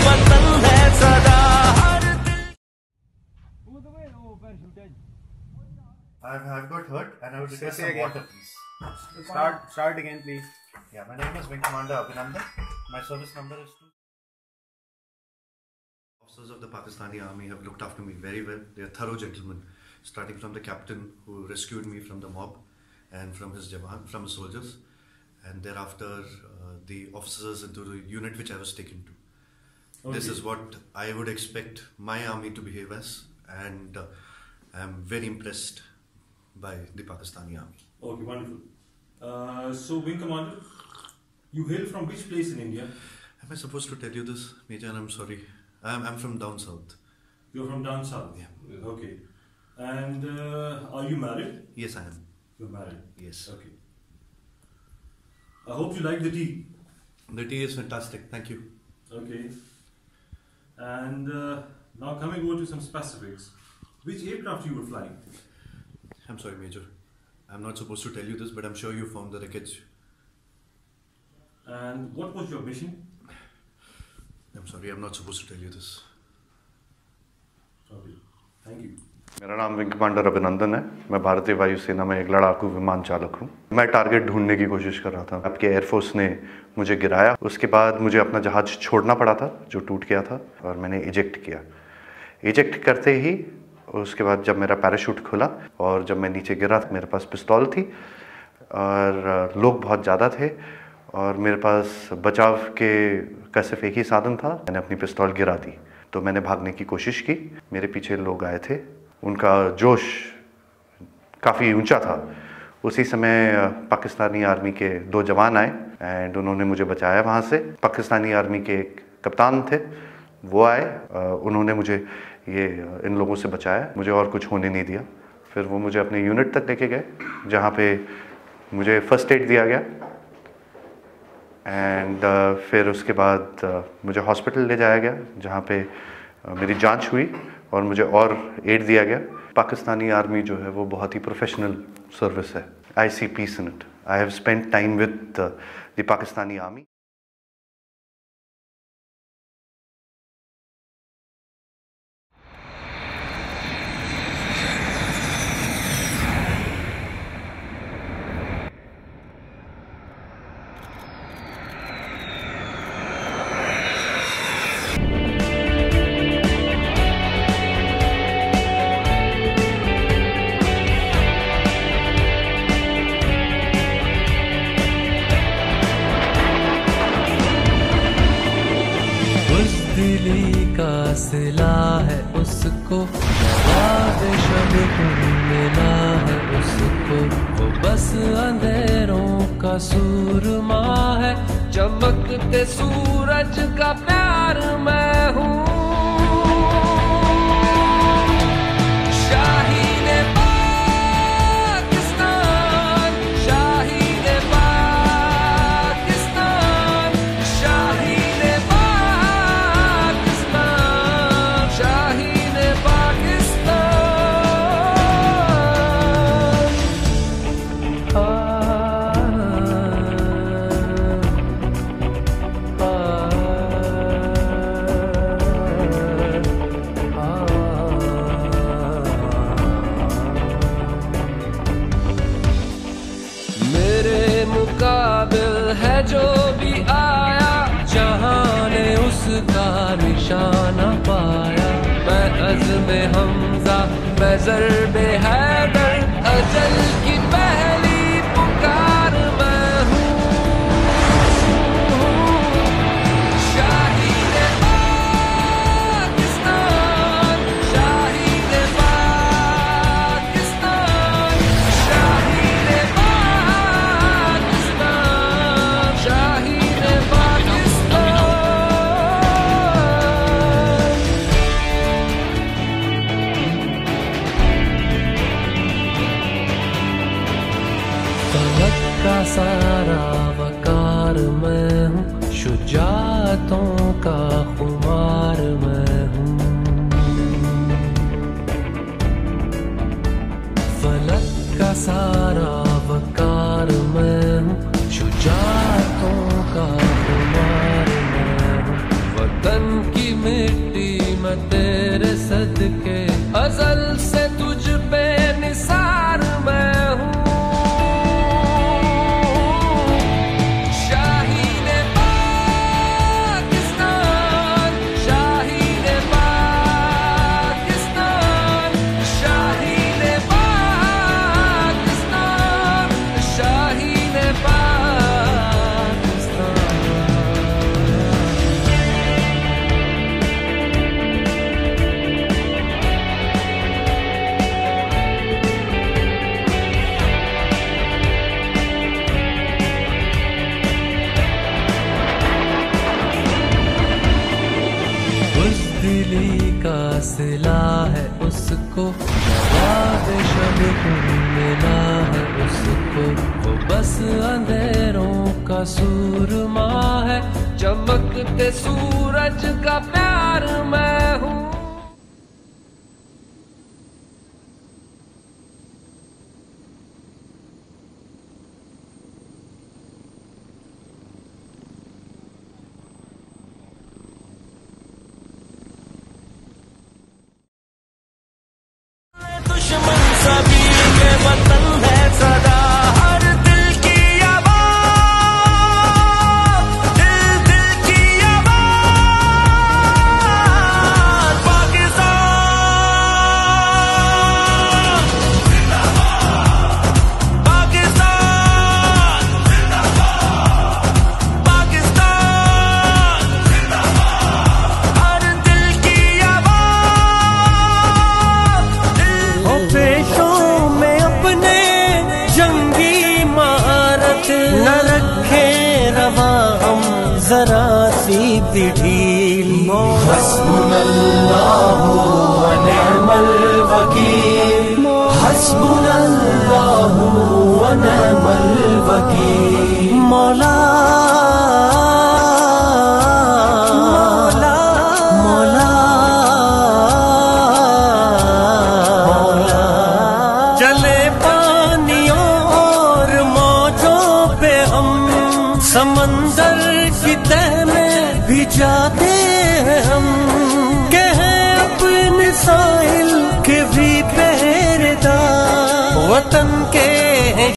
वतन है सदा हर I've got hurt and I would request some water, please. Start again, please. Yeah, my name is Wing Commander Abhinandan. My service number is 2. Officers of the Pakistani Army have looked after me very well. They are thorough gentlemen, starting from the captain who rescued me from the mob and from his soldiers, and thereafter the officers into the unit which I was taken to. Okay. This is what I would expect my army to behave as, and I am very impressed by the Pakistani Army. Okay, wonderful. So, Wing Commander, you hail from which place in India? Am I supposed to tell you this, Major? I'm sorry. I'm from down south. You're from down south? Yeah. Okay. And are you married? Yes, I am. You're married? Yes. Okay. I hope you like the tea. The tea is fantastic. Thank you. Okay. And now coming over to some specifics. Which aircraft you were flying? I'm sorry, Major. I'm not supposed to tell you this, but I'm sure you found the wreckage. And what was your mission? I'm sorry, I'm not supposed to tell you this. Sorry. Thank you. मेरा नाम wing commander अभिनंदन है। मैं भारतीय वायुसेना में एक लड़ाकू विमान चालक हूँ। मैं टारगेट ढूंढने की कोशिश कर रहा था। आपके एयरफोर्स ने मुझे गिराया। उसके बाद मुझे अपना जहाज छोड़ना पड़ा था जो टूट गया था, और मैंने इजेक्ट किया। इजेक्ट करते ही उसके बाद जब मेरा पैराशूट खुला और जब मैं नीचे गिरा, मेरे पास पिस्तौल थी और लोग बहुत ज़्यादा थे और मेरे पास बचाव का सिर्फ एक ही साधन था। मैंने अपनी पिस्तौल गिरा दी तो मैंने भागने की कोशिश की। मेरे पीछे लोग आए थे, उनका जोश काफ़ी ऊंचा था। उसी समय पाकिस्तानी आर्मी के 2 जवान आए एंड उन्होंने मुझे बचाया वहाँ से। पाकिस्तानी आर्मी के एक कप्तान थे, वो आए, उन्होंने मुझे इन लोगों से बचाया, मुझे और कुछ होने नहीं दिया। फिर वो मुझे अपने यूनिट तक लेके गए जहाँ पे मुझे फर्स्ट एड दिया गया एंड फिर उसके बाद मुझे हॉस्पिटल ले जाया गया जहाँ पे मेरी जांच हुई और मुझे और एड दिया गया। पाकिस्तानी आर्मी जो है वो बहुत ही प्रोफेशनल सर्विस है। I see peace in it. I have spent time with the Pakistani army. सिला है उसको, शब मिला है उसको, वो बस अंधेरों का सूरमा है, चमकते सूरज का प्यार मैं हूँ। जो भी आया जहां ने उसका निशाना पाया, मैं अज़्म हमज़ा मैं ज़र्बे हैदर, अजल की पहली पुकार मैं हूँ। शाहीन पाकिस्तान, शाहीन पाकिस्तान, शाहीन पाकिस्तान, शाहीन पाकिस्तान। फलक का सारा वकार मैं हूँ, शुजाअतों का खुमार मैं हूँ। फलक का सारा वकार मैं हूँ, शुजाअतों का खुमार मैं हूँ। वतन की मिट्टी में तेरे सदके, अज़ल से तुझ पे निसार मैं हूँ। शाहीने पाकिस्तान, शाहीने पाकिस्तान, शाहीने पाकिस्तान, शाहीने पाकिस्तान। दिली का सिला है उसको, जवाब शब मिला है उसको। वो बस अंधेरों का सूरमा है, चमकते सूरज का प्यार मैं हूँ। दुश्मन सभी के वतन है सदा, हर दिल की आवाज़, दिल दिल की आवाज़। पाकिस्तान जिंदाबाद, पाकिस्तान जिंदाबाद, पाकिस्तान जिंदाबाद, हर दिल की आवाज़। पेशों में अपने जंगी महारत न रखे रवा हम जरा सी ढील। हस्बुनल्लाहु व निअमल वकील, हस्बुनल्लाहु व निअमल वकील। मौला समंदर की तह में भी जाते हैं हम, कहें अपने साहिल के भी पहरेदार। वतन के